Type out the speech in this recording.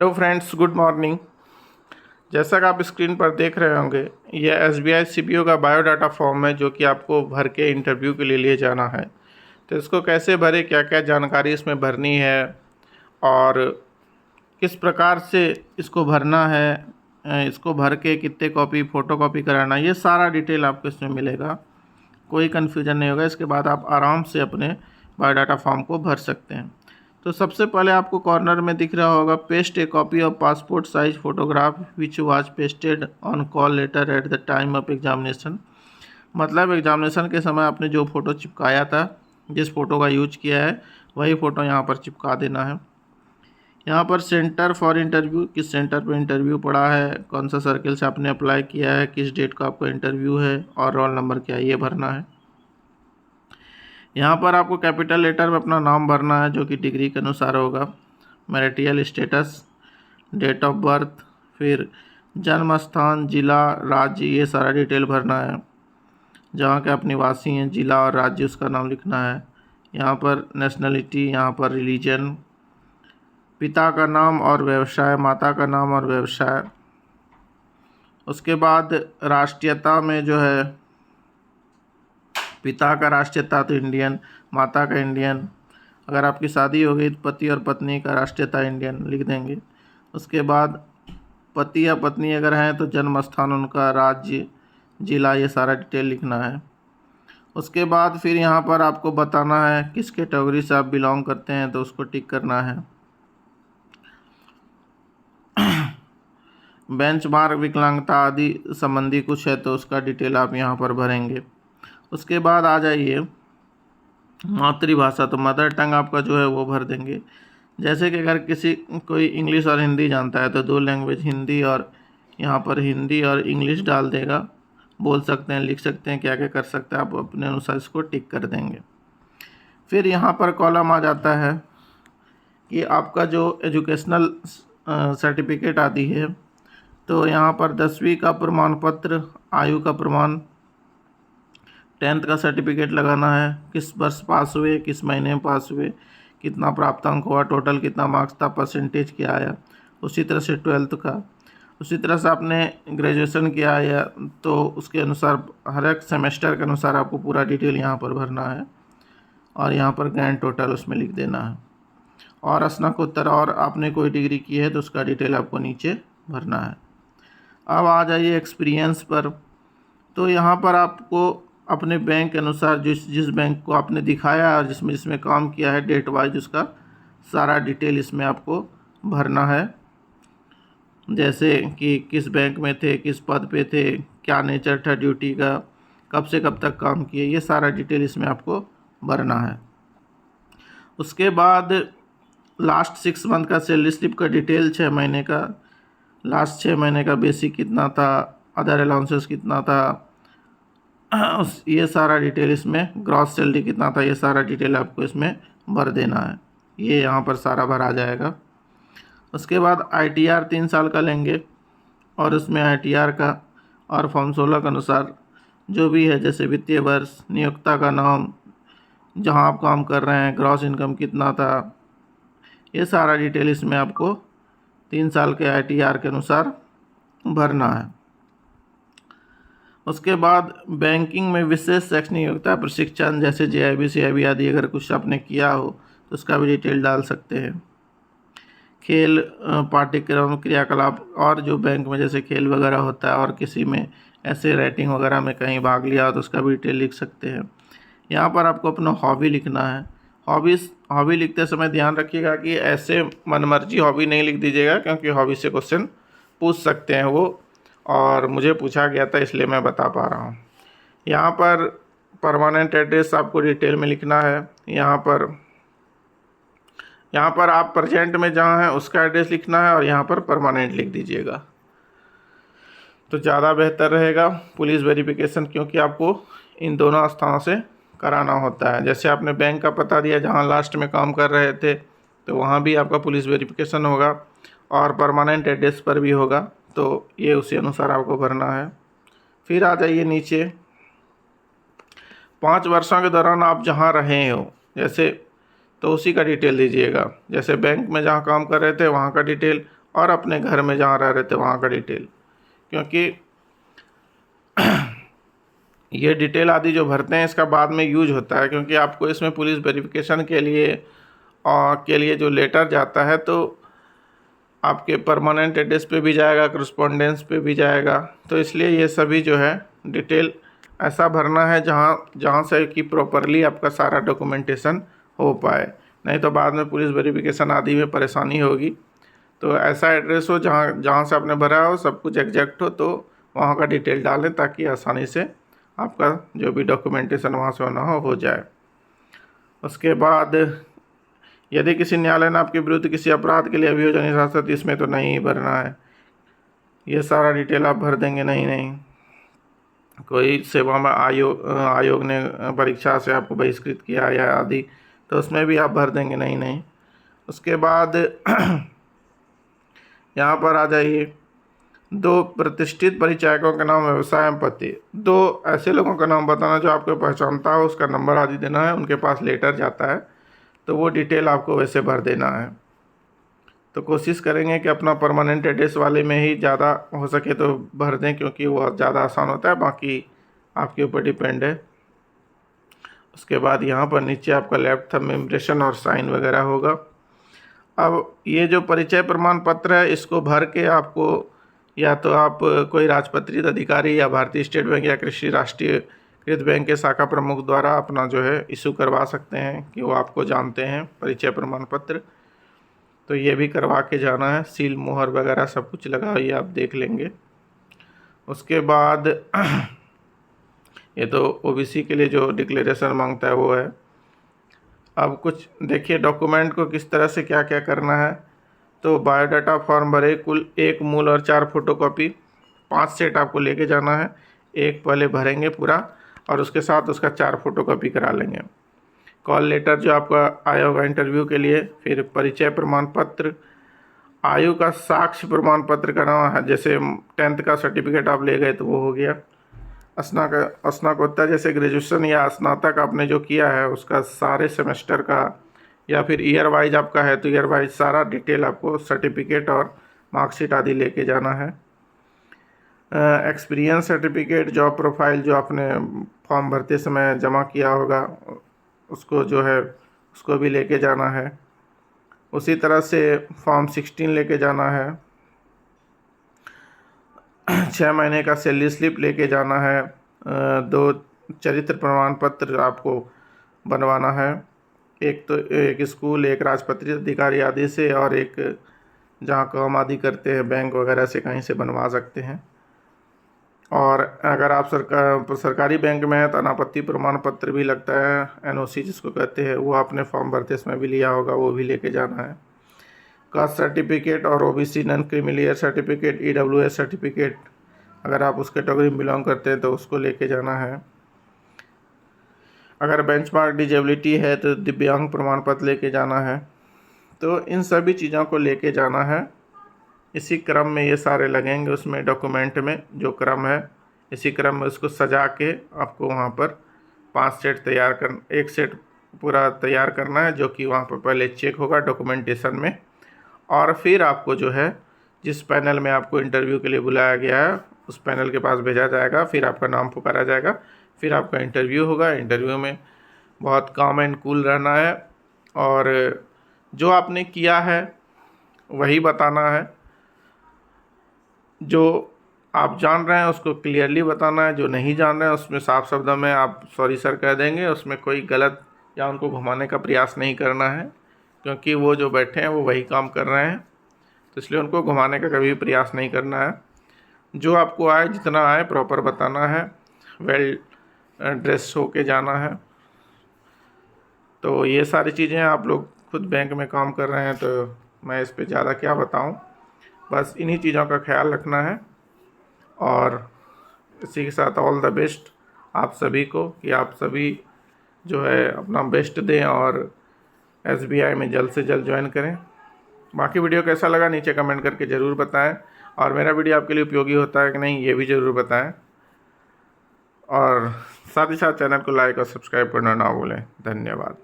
Hello friends, good morning. जैसा कि आप स्क्रीन पर देख रहे होंगे, यह एसबीआई सीपीओ का बायोडाटा फॉर्म है जो कि आपको भर के इंटरव्यू के लिए लिए जाना है। तो इसको कैसे भरें, क्या क्या जानकारी इसमें भरनी है और किस प्रकार से इसको भरना है, इसको भर के कितने कॉपी फ़ोटोकॉपी कराना, ये सारा डिटेल आपको इसमें मिलेगा। कोई कन्फ्यूजन नहीं होगा। इसके बाद आप आराम से अपने बायोडाटा फॉर्म को भर सकते हैं। तो सबसे पहले आपको कॉर्नर में दिख रहा होगा paste a copy of passport size photograph which was pasted on call letter at the time of examination. मतलब एग्जामिनेशन के समय आपने जो फ़ोटो चिपकाया था, जिस फ़ोटो का यूज किया है, वही फ़ोटो यहाँ पर चिपका देना है। यहाँ पर सेंटर फॉर इंटरव्यू, किस सेंटर पर इंटरव्यू पड़ा है, कौन सा सर्किल से आपने अप्लाई किया है, किस डेट का आपका इंटरव्यू है और रोल नंबर क्या है, ये भरना है। यहाँ पर आपको कैपिटल लेटर में अपना नाम भरना है जो कि डिग्री के अनुसार होगा, marital status, date of birth, फिर जन्म स्थान, ज़िला, राज्य, ये सारा डिटेल भरना है। जहाँ के आप निवासी हैं, ज़िला और राज्य, उसका नाम लिखना है। यहाँ पर नेशनलिटी, यहाँ पर रिलीजन, पिता का नाम और व्यवसाय, माता का नाम और व्यवसाय। उसके बाद राष्ट्रीयता में जो है, पिता का राष्ट्रीयता तो इंडियन, माता का इंडियन। अगर आपकी शादी हो गई तो पति और पत्नी का राष्ट्रीयता इंडियन लिख देंगे। उसके बाद पति या पत्नी अगर हैं तो जन्म स्थान उनका, राज्य, जिला, ये सारा डिटेल लिखना है। उसके बाद फिर यहाँ पर आपको बताना है किस कैटेगरी से आप बिलोंग करते हैं, तो उसको टिक करना है। बेंचमार्क, विकलांगता आदि संबंधी कुछ है तो उसका डिटेल आप यहाँ पर भरेंगे। उसके बाद आ जाइए मातृभाषा, तो मदर टंग आपका जो है वो भर देंगे। जैसे कि अगर कोई इंग्लिश और हिंदी जानता है तो 2 लैंग्वेज हिंदी और यहाँ पर हिंदी और इंग्लिश डाल देगा। बोल सकते हैं, लिख सकते हैं, क्या क्या कर सकते हैं, आप अपने अनुसार इसको टिक कर देंगे। फिर यहाँ पर कॉलम आ जाता है कि आपका जो एजुकेशनल सर्टिफिकेट आती है, तो यहाँ पर 10वीं का प्रमाण पत्र, आयु का प्रमाण, 10th का सर्टिफिकेट लगाना है, किस वर्ष पास हुए, किस महीने में पास हुए, कितना प्राप्तांक हुआ, टोटल कितना मार्क्स था, परसेंटेज क्या आया। उसी तरह से 12th का, उसी तरह से आपने ग्रेजुएशन किया या तो उसके अनुसार हर एक सेमेस्टर के अनुसार आपको पूरा डिटेल यहाँ पर भरना है और यहाँ पर ग्रैंड टोटल उसमें लिख देना है। और स्नातकोत्तर और आपने कोई डिग्री की है तो उसका डिटेल आपको नीचे भरना है। अब आ जाइए एक्सपीरियंस पर। तो यहाँ पर आपको अपने बैंक के अनुसार जिस बैंक को आपने दिखाया और जिसमें काम किया है, डेट वाइज उसका सारा डिटेल इसमें आपको भरना है। जैसे कि किस बैंक में थे, किस पद पे थे, क्या नेचर था ड्यूटी का, कब से कब तक काम किए, ये सारा डिटेल इसमें आपको भरना है। उसके बाद लास्ट 6 मंथ का सैलरी स्लिप का डिटेल, 6 महीने का, लास्ट 6 महीने का बेसिक कितना था, अदर अलाउंसेस कितना था, ये सारा डिटेल इसमें, ग्रॉस सैलरी कितना था, ये सारा डिटेल आपको इसमें भर देना है। ये यहाँ पर सारा भरा जाएगा। उसके बाद ITR 3 साल का लेंगे और उसमें ITR का और फॉर्म 16 के अनुसार जो भी है, जैसे वित्तीय वर्ष, नियोक्ता का नाम, जहाँ आप काम कर रहे हैं, ग्रॉस इनकम कितना था, ये सारा डिटेल इसमें आपको 3 साल के ITR के अनुसार भरना है। उसके बाद बैंकिंग में विशेष शैक्षणिक योग्यता प्रशिक्षण, जैसे JIB CIB आदि अगर कुछ आपने किया हो तो उसका भी डिटेल डाल सकते हैं। खेल पाठ्यक्रम, क्रियाकलाप, और जो बैंक में जैसे खेल वगैरह होता है और किसी में ऐसे राइटिंग वगैरह में कहीं भाग लिया हो तो उसका भी डिटेल लिख सकते हैं। यहाँ पर आपको अपना हॉबी लिखना है। हॉबी लिखते समय ध्यान रखिएगा कि ऐसे मनमर्जी हॉबी नहीं लिख दीजिएगा, क्योंकि हॉबी से क्वेश्चन पूछ सकते हैं वो, और मुझे पूछा गया था इसलिए मैं बता पा रहा हूँ। यहाँ पर परमानेंट एड्रेस आपको डिटेल में लिखना है। यहाँ पर आप प्रेजेंट में जहाँ हैं उसका एड्रेस लिखना है और यहाँ पर परमानेंट लिख दीजिएगा तो ज़्यादा बेहतर रहेगा। पुलिस वेरिफिकेशन क्योंकि आपको इन दोनों स्थानों से कराना होता है। जैसे आपने बैंक का पता दिया जहाँ लास्ट में काम कर रहे थे, तो वहाँ भी आपका पुलिस वेरिफिकेशन होगा और परमानेंट एड्रेस पर भी होगा, तो ये उसी अनुसार आपको भरना है। फिर आ जाइए नीचे, 5 वर्षों के दौरान आप जहाँ रहे हो, जैसे तो उसी का डिटेल दीजिएगा। जैसे बैंक में जहाँ काम कर रहे थे वहाँ का डिटेल और अपने घर में जहाँ रह रहे थे वहाँ का डिटेल, क्योंकि ये डिटेल आदि जो भरते हैं इसका बाद में यूज होता है, क्योंकि आपको इसमें पुलिस वेरिफिकेशन के लिए जो लेटर जाता है तो आपके परमानेंट एड्रेस पे भी जाएगा, करस्पॉन्डेंस पे भी जाएगा। तो इसलिए ये सभी जो है डिटेल ऐसा भरना है जहाँ से कि प्रॉपरली आपका सारा डॉक्यूमेंटेशन हो पाए, नहीं तो बाद में पुलिस वेरिफिकेशन आदि में परेशानी होगी। तो ऐसा एड्रेस हो जहाँ से आपने भरा हो सब कुछ एग्जैक्ट हो, तो वहाँ का डिटेल डालें ताकि आसानी से आपका जो भी डॉक्यूमेंटेशन वहाँ से होना हो जाए। उसके बाद यदि किसी न्यायालय ने आपके विरुद्ध किसी अपराध के लिए अभियोजन हिरासत, इसमें तो नहीं भरना है, ये सारा डिटेल आप भर देंगे। नहीं कोई सेवा में आयोग ने परीक्षा से आपको बहिष्कृत किया या आदि, तो उसमें भी आप भर देंगे। नहीं उसके बाद यहाँ पर आ जाइए, 2 प्रतिष्ठित परिचायकों के नाम, व्यवसाय एवं पते। 2 ऐसे लोगों का नाम बताना जो आपको पहचानता हो, उसका नंबर आदि देना है, उनके पास लेटर जाता है तो वो डिटेल आपको वैसे भर देना है। तो कोशिश करेंगे कि अपना परमानेंट एड्रेस वाले में ही ज़्यादा हो सके तो भर दें, क्योंकि वो ज़्यादा आसान होता है, बाकी आपके ऊपर डिपेंड है। उसके बाद यहाँ पर नीचे आपका लेफ्ट थंब इम्प्रेशन और साइन वगैरह होगा। अब ये जो परिचय प्रमाण पत्र है इसको भर के आपको या तो आप कोई राजपत्रित अधिकारी या भारतीय स्टेट बैंक या कृषि राष्ट्रीयकृत बैंक के शाखा प्रमुख द्वारा अपना जो है इशू करवा सकते हैं कि वो आपको जानते हैं परिचय प्रमाण पत्र। तो ये भी करवा के जाना है, सील मोहर वगैरह सब कुछ लगा, ये आप देख लेंगे। उसके बाद ये तो ओबीसी के लिए जो डिक्लेरेशन मांगता है वो है। अब कुछ देखिए डॉक्यूमेंट को किस तरह से क्या क्या करना है। तो बायोडाटा फॉर्म भरे, कुल 1 मूल और 4 फोटोकॉपी, 5 सेट आपको लेके जाना है। एक पहले भरेंगे पूरा और उसके साथ उसका 4 फोटोकॉपी करा लेंगे। कॉल लेटर जो आपका आया होगा इंटरव्यू के लिए, फिर परिचय प्रमाण पत्र, आयु का साक्ष्य प्रमाण पत्र करना है, जैसे 10th का सर्टिफिकेट आप ले गए तो वो हो गया। स्नातकोत्तर जैसे ग्रेजुएशन या स्नातक आपने जो किया है उसका सारे सेमेस्टर का, या फिर ईयर वाइज आपका है तो ईयर वाइज सारा डिटेल आपको सर्टिफिकेट और मार्कशीट आदि लेके जाना है। एक्सपीरियंस सर्टिफिकेट, जॉब प्रोफाइल जो आपने फॉर्म भरते समय जमा किया होगा उसको जो है उसको भी लेके जाना है। उसी तरह से फॉर्म 16 लेके जाना है। 6 महीने का सैलरी स्लिप लेके जाना है। 2 चरित्र प्रमाण पत्र आपको बनवाना है, एक स्कूल, एक राजपत्रित अधिकारी आदि से, और एक जहाँ काम आदि करते हैं बैंक वगैरह से कहीं से बनवा सकते हैं। और अगर आप सरकारी बैंक में है तो अनापत्ति प्रमाण पत्र भी लगता है, एनओसी जिसको कहते हैं, वो आपने फॉर्म भरते समय भी लिया होगा, वो भी लेके जाना है। कास्ट सर्टिफिकेट और OBC non creamy layer certificate, EWS certificate अगर आप उस कैटेगरी में बिलोंग करते हैं तो उसको लेके जाना है। अगर बेंचमार्क डिजेबिलिटी है तो दिव्यांग प्रमाण पत्र लेके जाना है। तो इन सभी चीज़ों को लेके जाना है। इसी क्रम में ये सारे लगेंगे उसमें डॉक्यूमेंट में, जो क्रम है इसी क्रम में उसको सजा के आपको वहाँ पर 5 सेट तैयार कर, 1 सेट पूरा तैयार करना है, जो कि वहाँ पर पहले चेक होगा डॉक्यूमेंटेशन में, और फिर आपको जो है जिस पैनल में आपको इंटरव्यू के लिए बुलाया गया है उस पैनल के पास भेजा जाएगा, फिर आपका नाम पुकारा जाएगा, फिर आपका इंटरव्यू होगा। इंटरव्यू में बहुत काम एंड कूल रहना है और जो आपने किया है वही बताना है, जो आप जान रहे हैं उसको क्लियरली बताना है, जो नहीं जान रहे हैं उसमें साफ शब्दों में आप सॉरी सर कह देंगे। उसमें कोई गलत या उनको घुमाने का प्रयास नहीं करना है, क्योंकि वो जो बैठे हैं वो वही काम कर रहे हैं, तो इसलिए उनको घुमाने का कभी भी प्रयास नहीं करना है। जो आपको आए, जितना आए प्रॉपर बताना है, वेल ड्रेस होके जाना है। तो ये सारी चीज़ें आप लोग खुद बैंक में काम कर रहे हैं तो मैं इस पे ज़्यादा क्या बताऊं, बस इन्हीं चीज़ों का ख्याल रखना है। और इसी के साथ ऑल द बेस्ट आप सभी को, कि आप सभी जो है अपना बेस्ट दें और SBI में जल्द से जल्द ज्वाइन करें। बाकी वीडियो कैसा लगा नीचे कमेंट करके ज़रूर बताएं, और मेरा वीडियो आपके लिए उपयोगी होता है कि नहीं ये भी ज़रूर बताएं, और साथ ही साथ चैनल को लाइक और सब्सक्राइब करना ना भूलें। धन्यवाद।